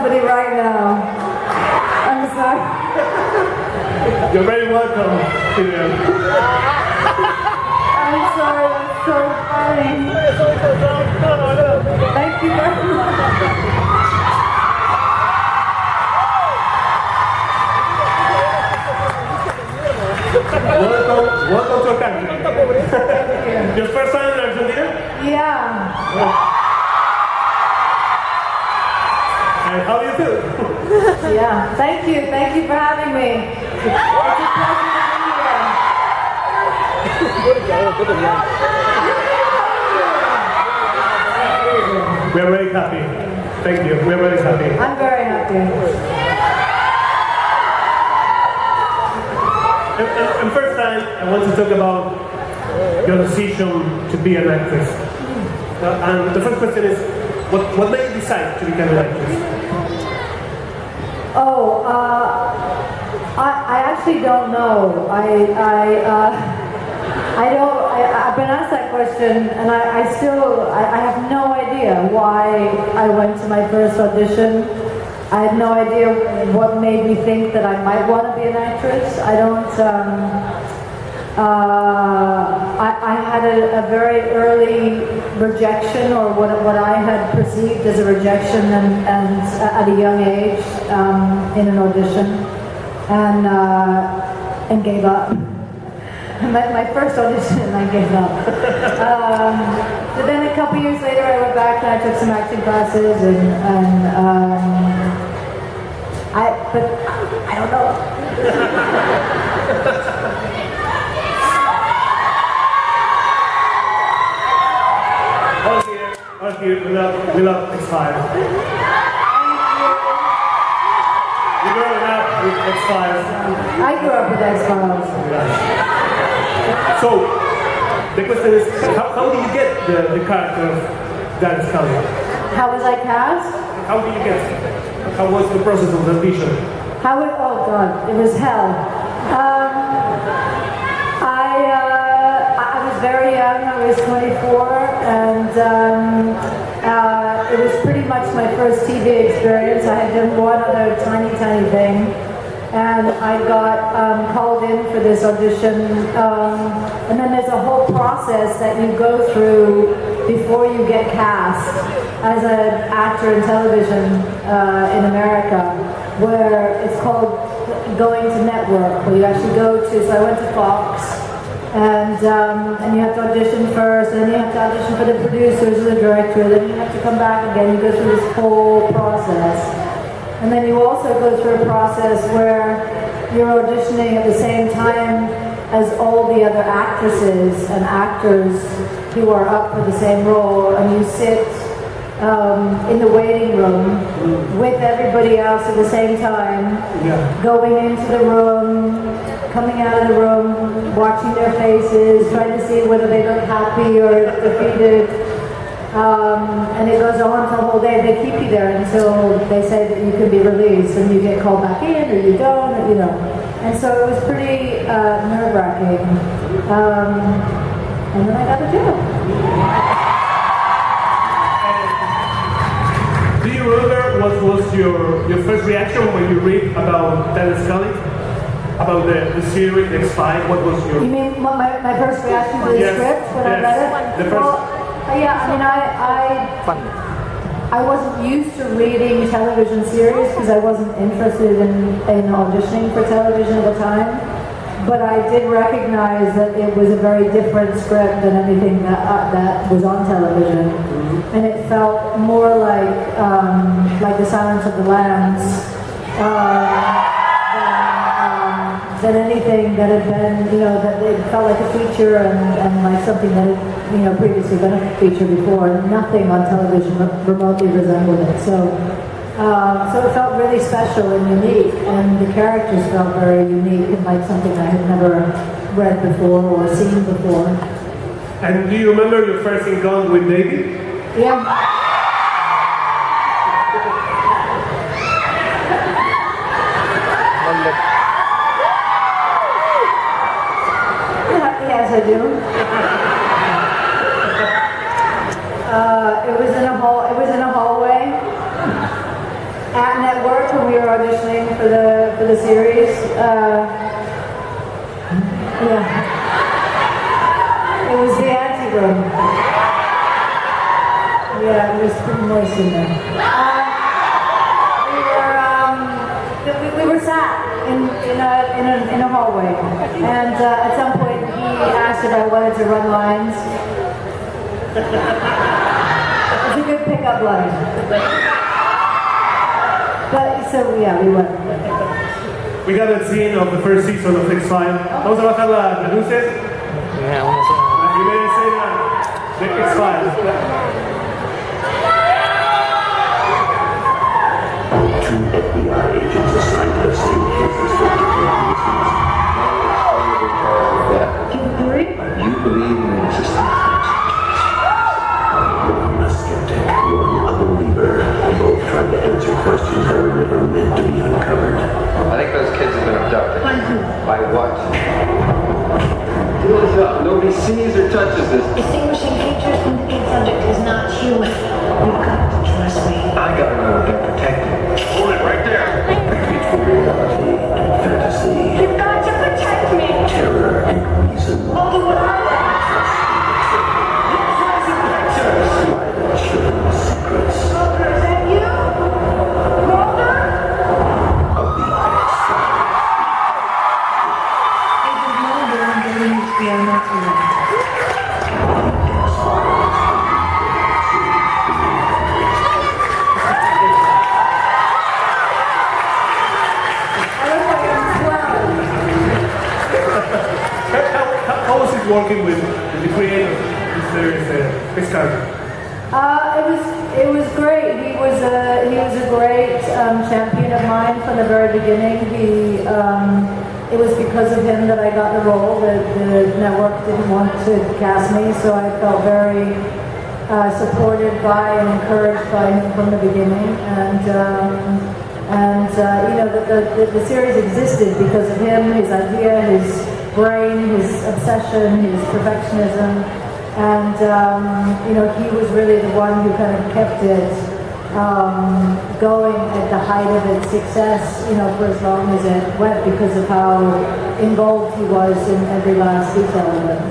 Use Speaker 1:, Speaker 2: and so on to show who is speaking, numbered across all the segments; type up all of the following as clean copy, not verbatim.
Speaker 1: somebody right now. I'm sorry.
Speaker 2: You're very welcome, Gillian.
Speaker 1: I'm sorry, that's so funny. Thank you very much.
Speaker 2: Welcome to our country. Your first time in Argentina?
Speaker 1: Yeah.
Speaker 2: And how do you feel?
Speaker 1: Yeah. Thank you for having me. It's a pleasure to be here.
Speaker 2: We're very happy. Thank you. We're very happy.
Speaker 1: I'm very happy.
Speaker 2: And first time, I want to talk about your decision to be an actress. And the first question is, what made you decide to become an actress?
Speaker 1: Oh, I actually don't know. I've been asked that question, and I have no idea why I went to my first audition. I had no idea what made me think that I might want to be an actress. I don't. I had a very early rejection, or what I had perceived as a rejection, and at a young age in an audition, and gave up. My first audition, I gave up. But then a couple years later, I went back and I took some acting classes, but I don't know.
Speaker 2: All here, we love X-Files. You growing up with X-Files.
Speaker 1: I grew up with X-Files.
Speaker 2: So, the question is, how did you get the character of Dan Scully?
Speaker 1: How was I cast?
Speaker 2: How did you get it? How was the process of the audition?
Speaker 1: Oh God, it was hell. I was very young, I was 24, and it was pretty much my first TV experience. I had done one other tiny thing, and I got called in for this audition, and then there's a whole process that you go through before you get cast as an actor in television in America, where it's called going to network, where you actually go to, so I went to Fox, and you have to audition first, and then you have to audition for the producers and the director, then you have to come back again, you go through this whole process. And then you also go through a process where you're auditioning at the same time as all the other actresses and actors who are up for the same role, and you sit in the waiting room with everybody else at the same time, going into the room, coming out of the room, watching their faces, trying to see whether they look happy or defeated. And it goes on for the whole day. They keep you there until they say that you can be released, and you get called back in or you don't, you know. And so it was pretty nerve-wracking. And then I got the job.
Speaker 2: Do you remember what was your first reaction when you read about Dan Scully? About the series X-Files? What was your...
Speaker 1: You mean my first reaction to the script when I read it?
Speaker 2: The first...
Speaker 1: Well, yeah, I mean, I wasn't used to reading television series because I wasn't interested in auditioning for television at the time. But I did recognize that it was a very different script than anything that was on television, and it felt more like The Silence of the Lambs than anything that had been, you know, that it felt like a feature and like something that had, you know, previously been a feature before. Nothing on television remotely resembled it. So it felt really special and unique, and the characters felt very unique and like something I had never read before or seen before.
Speaker 2: And do you remember your first encounter with David?
Speaker 1: Yeah. Yes, I do. It was in a hallway. And when we were auditioning for the series. Yeah, it was the anteroom. Yeah, it was pretty moist in there. We were sat in a hallway, and at some point he asked if I wanted to run lines. It's a good pickup line. But so yeah, we went.
Speaker 2: We got a scene of the first season of X-Files. Vamos a bajar las luces. La primera escena de X-Files.
Speaker 3: Two FBI agents assigned to the same cases for different reasons. You believe in the existence of one a skeptic, one a believer. They both tried to answer questions that were never meant to be uncovered.
Speaker 4: I think those kids have been abducted.
Speaker 5: By who?
Speaker 4: By what? Deal this up. Nobody sees or touches this.
Speaker 5: Distinguishing features from the kid subject is not human. You've got to trust me.
Speaker 4: I gotta know what they're protecting. Hold it right there.
Speaker 3: Between reality and fantasy,
Speaker 5: You've got to protect me.
Speaker 3: terror and reason,
Speaker 5: I'll do what I want.
Speaker 3: lie that chilling secrets
Speaker 5: Mulder, is that you? Mulder?
Speaker 3: of the X-Files.
Speaker 5: Agent Mulder believes we are not alone.
Speaker 2: How was it working with the creator of this series, this character?
Speaker 1: It was great. He was a great champion of mine from the very beginning. It was because of him that I got the role. The network didn't want to cast me, so I felt very supported by and encouraged by him from the beginning. And you know, the series existed because of him, his idea, his brain, his obsession, his perfectionism, and you know, he was really the one who kind of kept it going at the height of its success, you know, for as long as it went, because of how involved he was in every last detail of it.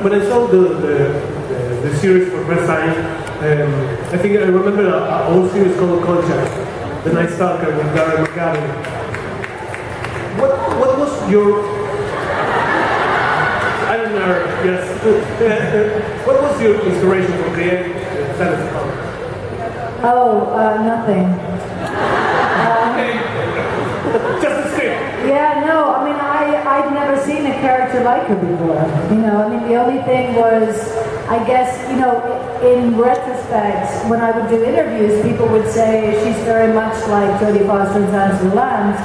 Speaker 2: When I saw the series for the first time, I think I remember an old series called Contact, The Night Stalker with Gary McGavin. What was your yes. What was your inspiration for creating Santa's comic?
Speaker 1: Nothing.
Speaker 2: Just a script.
Speaker 1: Yeah, no, I mean, I'd never seen a character like her before. You know, I mean, the only thing was, I guess, you know, in retrospect, when I would do interviews, people would say she's very much like Jodie Foster in Silence of the Lambs.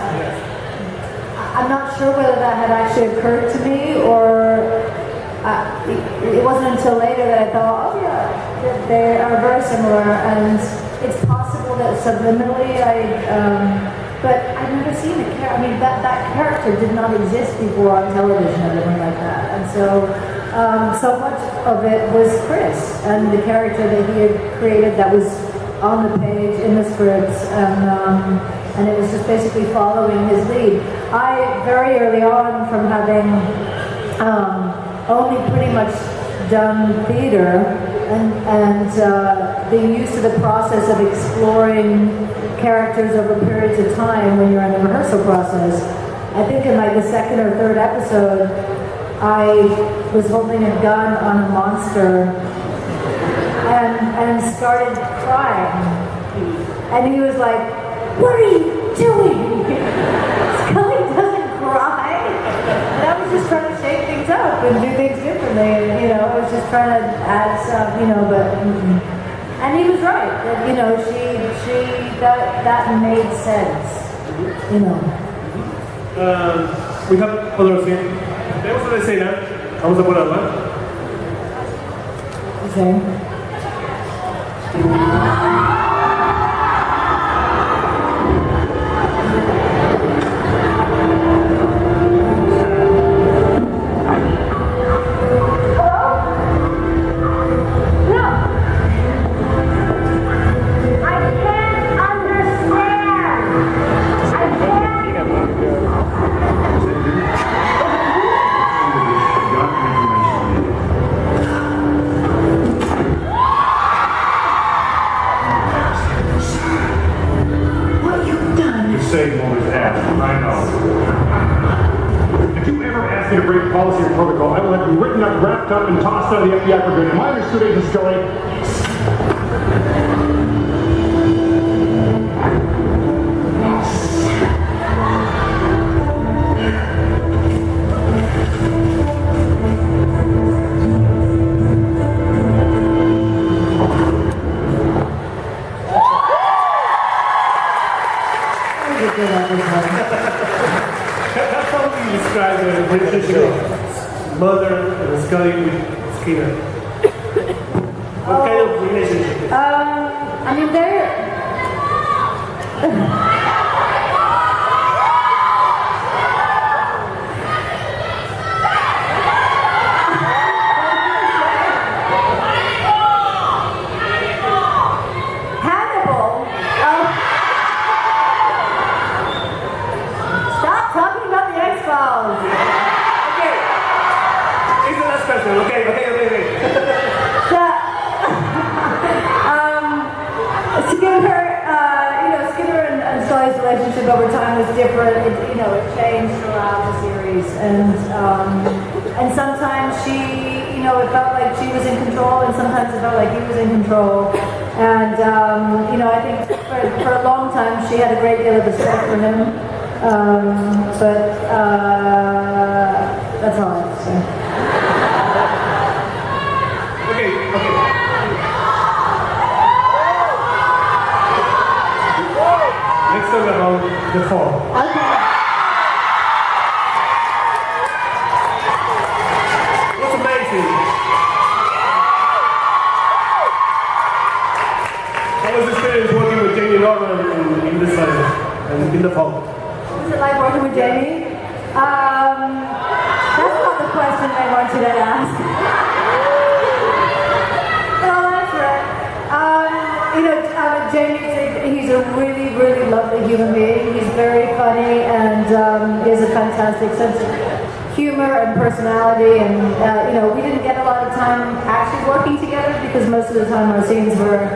Speaker 1: I'm not sure whether that had actually occurred to me, or it wasn't until later that I thought, oh yeah, they are very similar, and it's possible that subliminally but I've never seen a character. I mean, that character did not exist before on television or anything like that, and so much of it was Chris and the character that he had created that was on the page in the scripts, and it was just basically following his lead. I, very early on, from having only pretty much done theater and being used to the process of exploring characters over periods of time when you're in the rehearsal process, I think in like the second or third episode, I was holding a gun on a monster and started crying. And he was like, "What are you doing? Scully doesn't cry." And I was just trying to shake things up and do things differently. And, you know, I was just trying to add stuff, you know, but... And he was right. That, you know, that made sense, you know.
Speaker 2: We have other scene. Tenemos una escena. Vamos a ponerla.
Speaker 1: Okay.
Speaker 6: say you always ask. I know. If you ever ask me to break policy or protocol, I will have you written up, wrapped up, and tossed out of the FBI for good. Am I understood, Agent Scully?
Speaker 2: How would you describe the relationship of Mother and Scully with Skinner? What kind of relationship is it?
Speaker 1: I mean, they're. Hannibal. Stop talking about the X-Files.
Speaker 2: Okay. It's the last question. Okay. Skinner and Scully's relationship over time was different. It changed throughout the series, and sometimes she, it felt like she was in control, and sometimes it felt like he was in control. And I think for a long time she had a great deal of respect for him. But that's all I have to say. Okay. Let's talk about the fall.
Speaker 1: Okay.
Speaker 2: What's amazing? How was the experience working with Jamie Norman in this and in the fall?
Speaker 1: What's it like working with Jamie? That's not the question I want you to ask. But I'll answer it. Jamie, he's a really, really lovely human being. He's very funny, and he has a fantastic sense of humor and personality. And we didn't get a lot of time actually working together because most of the time our scenes were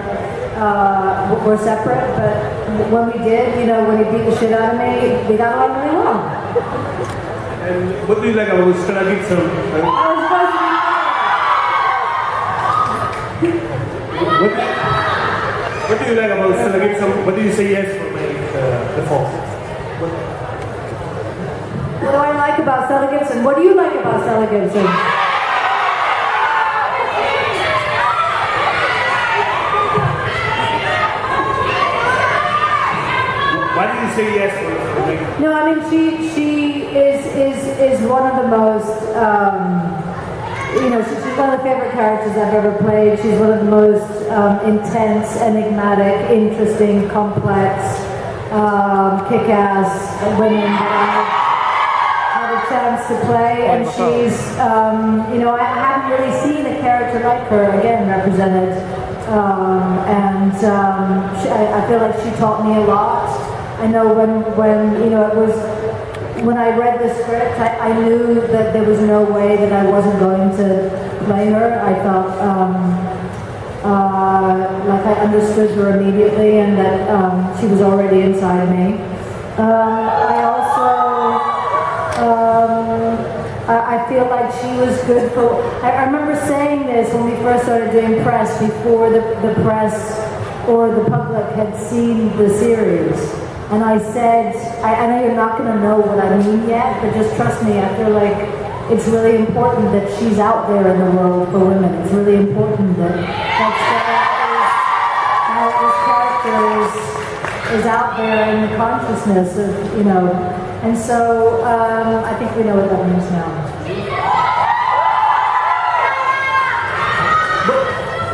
Speaker 1: separate. But when we did, when he beat the shit out of me, we got along really well.
Speaker 2: And what do you like about Stella Gibson?
Speaker 1: I was supposed to be
Speaker 2: What do you like about Stella Gibson? What do you say yes for the fall?
Speaker 1: What do I like about Stella Gibson? What do you like about Stella Gibson?
Speaker 2: Why do you say yes for me?
Speaker 1: No, I mean she is one of the most she's one of the favorite characters I've ever played. She's one of the most intense, enigmatic, interesting, complex, kick-ass women that I've had a chance to play. And she's, I haven't really seen a character like her again represented. I feel like she taught me a lot. I know when I read the script, I knew that there was no way that I wasn't going to play her. I felt like I understood her immediately, and that she was already inside me. I feel like she was good for. I remember saying this when we first started doing press, before the press or the public had seen the series. And I said, I know you're not going to know what I mean yet, but just trust me, I feel like it's really important that she's out there in the world for women. It's really important that this character is out there in the consciousness of, and so I think we know what that means now.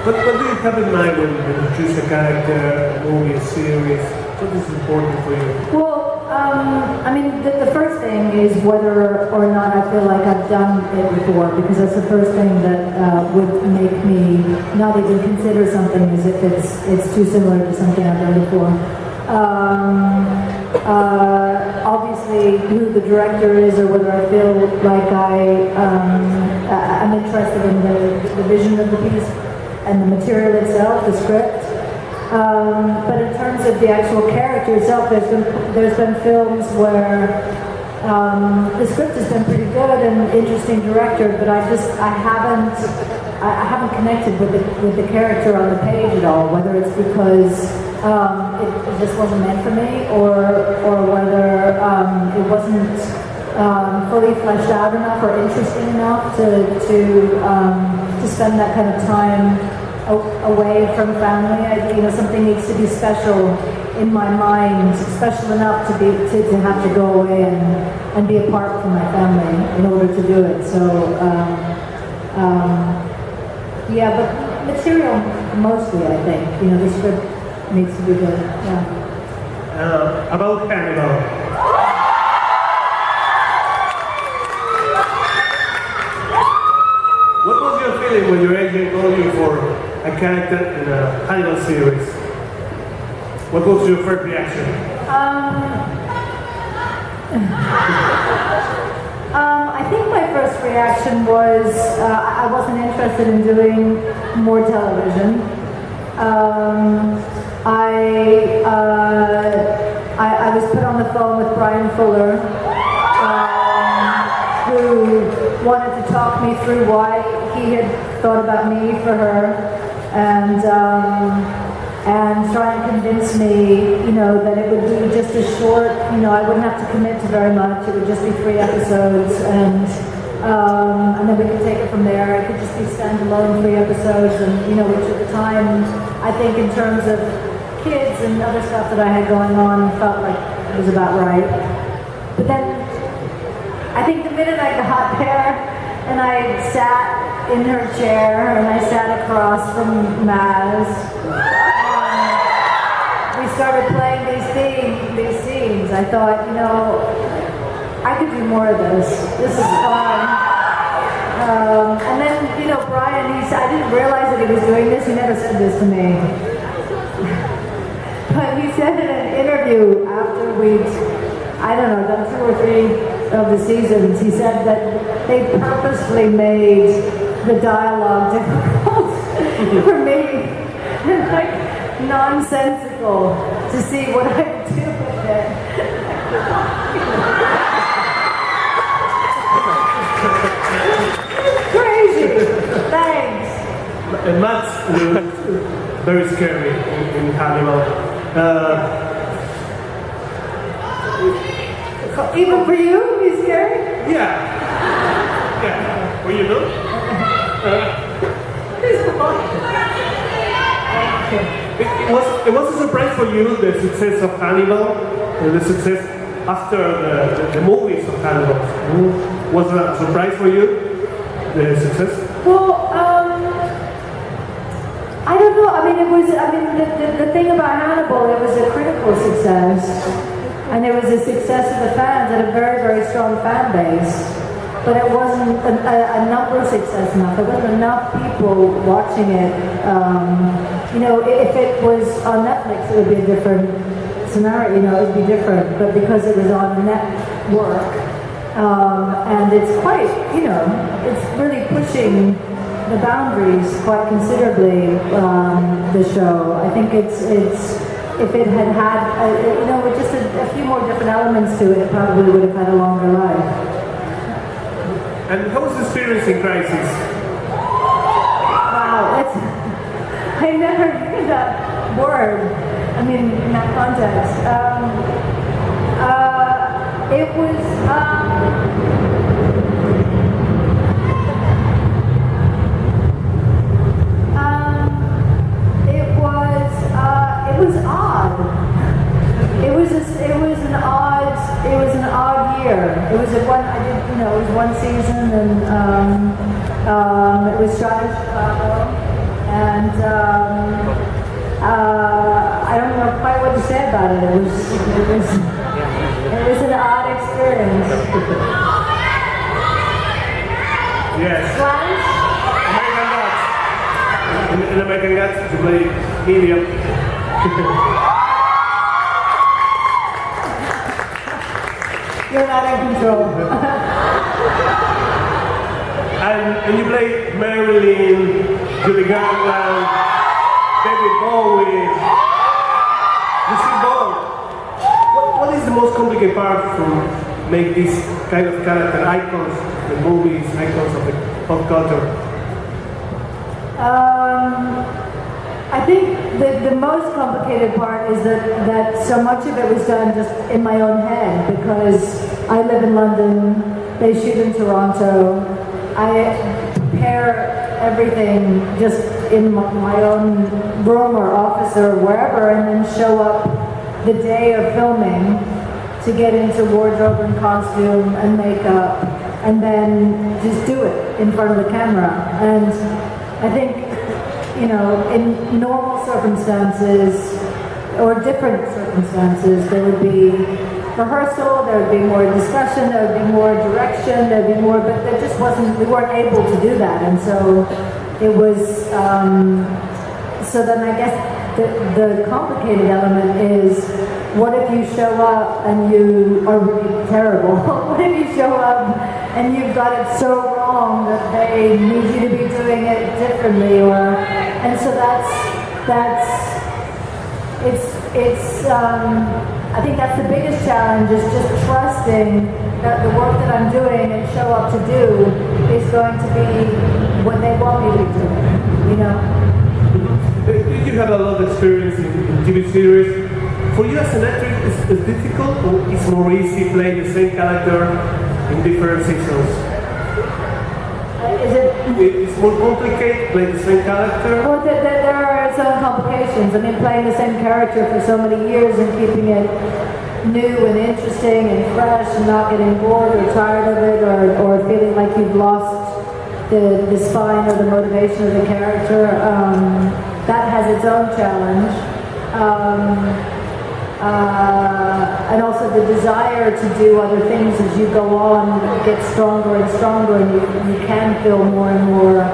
Speaker 2: What do you have in mind when you choose a character, a movie, a series? What is important for you?
Speaker 1: Well, the first thing is whether or not I feel like I've done it before, because that's the first thing that would make me not even consider something as if it's too similar to something I've done before. Obviously, who the director is, or whether I feel like I'm interested in the vision of the piece and the material itself, the script. But in terms of the actual character itself, there's been films where the script has been pretty good and interesting director, but I haven't connected with the character on the page at all. Whether it's because it just wasn't meant for me, or whether it wasn't fully fleshed out enough or interesting enough to spend that kind of time away from family. Something needs to be special in my mind, special enough to have to go away and be apart from my family in order to do it. So yeah, but material mostly, I think. The script needs to be good. Yeah.
Speaker 7: About Hannibal. What was your feeling when your agent called you for a character in a Hannibal series? What was your first reaction?
Speaker 1: I think my first reaction was I wasn't interested in doing more television. I was put on the phone with Brian Fuller, who wanted to talk me through why he had thought about me for her, and try and convince me, that it would be just a short, I wouldn't have to commit to very much. It would just be 3 episodes, and then we could take it from there. It could just be standalone 3 episodes, and which at the time, I think in terms of kids and other stuff that I had going on, felt like it was about right. But then, I think the minute I got there, and I sat in her chair, and I sat across from Maz, we started playing these scenes. I thought, I could do more of this. This is fun. And then, Brian, I didn't realize that he was doing this. He never said this to me. But he said in an interview after we'd, done 2 or 3 of the seasons, he said that they purposely made the dialogue difficult for me. Nonsensical to see what I would do with it. Crazy. Thanks.
Speaker 7: And Matt looked very scary in Hannibal.
Speaker 1: Even for you, he's scary?
Speaker 7: Yeah. Well, you know? It was a surprise for you, the success of Hannibal, the success after the movies of Hannibal. Was that a surprise for you, the success?
Speaker 1: Well, I don't know. The thing about Hannibal, it was a critical success, and it was a success of the fans and a very, very strong fan base. But it wasn't a number success enough. There wasn't enough people watching it. If it was on Netflix, it would be a different scenario. It would be different. But because it was on a network, and it's quite, it's really pushing the boundaries quite considerably. The show, I think it's if it had with just a few more different elements to it, it probably would have had a longer life.
Speaker 7: And how was the experience in Crisis?
Speaker 1: Wow, I never heard that word. In that context. It was. It was odd. It was an odd year. It was it was one season, and it was shot in Chicago, and I don't know quite what to say about it. It was an odd experience.
Speaker 7: Yes.
Speaker 1: Flash?
Speaker 7: In American Gods, to play medium.
Speaker 1: You're not in control.
Speaker 7: And you play Marilyn, Julie Garland, David Bowie, Lucille Ball. What is the most complicated part to make this kind of character icons, the movies, icons of the pop culture?
Speaker 1: I think the most complicated part is that so much of it was done just in my own head because I live in London, they shoot in Toronto. I prepare everything just in my own room or office or wherever and then show up the day of filming to get into wardrobe and costume and makeup and then just do it in front of the camera. And I think, you know, in normal circumstances or different circumstances, there would be rehearsal, there would be more discussion, there would be more direction, there would be more, but there just wasn't, we weren't able to do that. And so it was, so then I guess the complicated element is, what if you show up and you are really terrible? What if you show up and you've got it so wrong that they need you to be doing it differently? And so I think that's the biggest challenge, is just trusting that the work that I'm doing and show up to do is going to be what they want me to be doing, you know?
Speaker 7: You have a lot of experience in TV series. For you as an actor, is difficult or it's more easy playing the same character in different seasons? It's more complicated playing the same character?
Speaker 1: Well, there are some complications. I mean, playing the same character for so many years and keeping it new and interesting and fresh and not getting bored or tired of it or feeling like you've lost the spine or the motivation of the character, that has its own challenge. And also the desire to do other things as you go on gets stronger and stronger, and you can feel more and more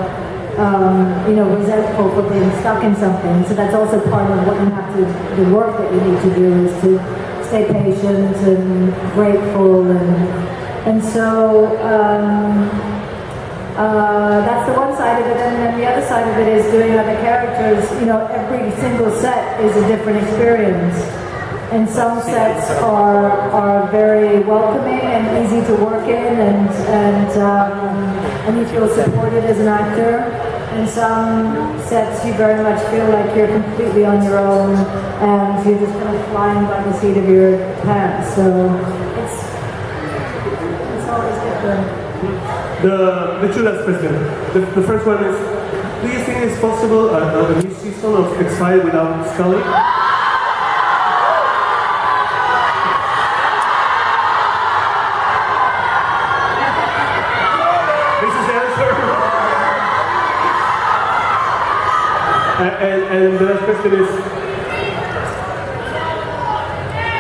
Speaker 1: resentful for being stuck in something. So that's also part of what you have to, the work that you need to do is to stay patient and grateful, and so that's the one side of it, and then the other side of it is doing other characters. You know, every single set is a different experience. And some sets are very welcoming and easy to work in, and you feel supported as an actor. And some sets you very much feel like you're completely on your own, and you're just kind of flying by the seat of your pants. So it's always different.
Speaker 7: The two last questions. The first one is: do you think it's possible a new season of X-Files without Scully? And the last question is,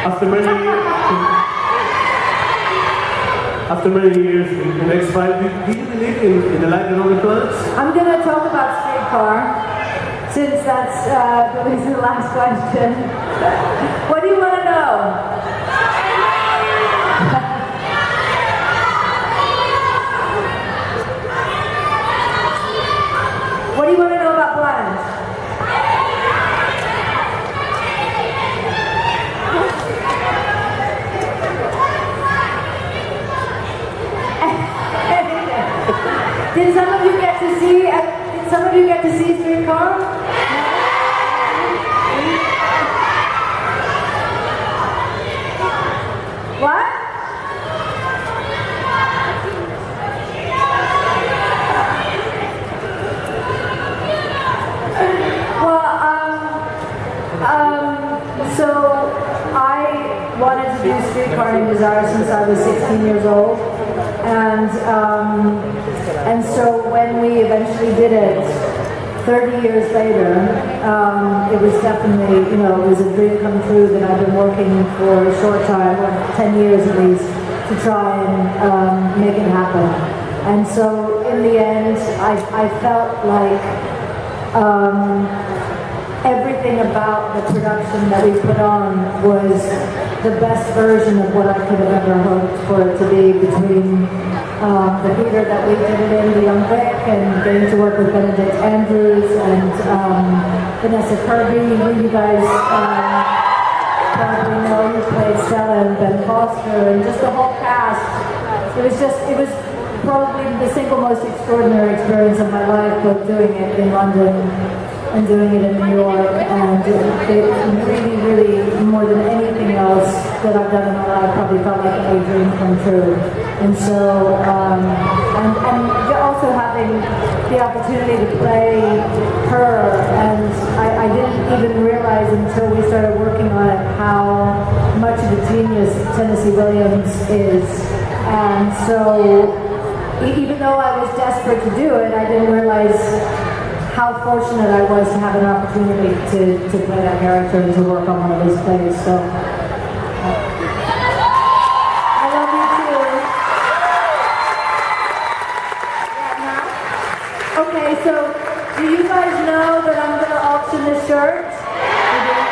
Speaker 7: after many years in X-Files, do you believe in the life on other planets?
Speaker 1: I'm going to talk about Streetcar, since that's the last question. What do you want to know? What do you want to know about Blanche? Did some of you get to see Streetcar? What? So I wanted to do Streetcar Named Desire since I was 16 years old, and so when we eventually did it 30 years later, it was definitely, it was a dream come true that I've been working for a short time, 10 years at least, to try and make it happen. And so in the end, I felt like everything about the production that we put on was the best version of what I could have ever hoped for it to be, between the theater that we did it in, The Young Vic, and getting to work with Benedict Andrews, and Vanessa Kirby, who you guys probably know, who played Stella, and Ben Foster, and just the whole cast. It was probably the single most extraordinary experience of my life, both doing it in London and doing it in New York, and it really, really, more than anything else that I've done in my life, probably felt like a dream come true. And so, and also having the opportunity to play her, and I didn't even realize until we started working on it how much of a genius Tennessee Williams is. And so, even though I was desperate to do it, I didn't realize how fortunate I was to have an opportunity to play that character and to work on one of those plays. So, I love you too. Yeah, okay, so do you guys know that I'm going to auction this shirt? Okay.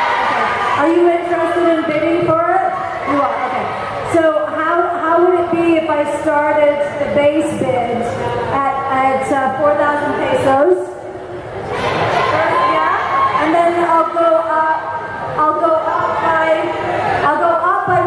Speaker 1: Are you interested in bidding for it? You are, okay. So how would it be if I started the base bid at 4,000 pesos? Yeah, and then I'll go up by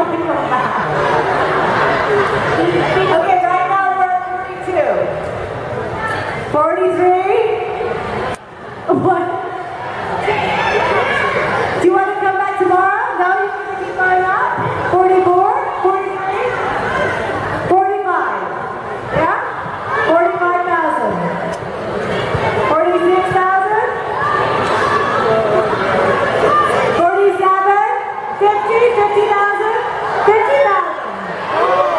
Speaker 2: Okay, right now we're at 42. 43? What? Do you want to come back tomorrow? No, you want to keep going up? 44? 43? 45? Yeah? 45,000? 46,000? 47? 50? 50,000? 50,000?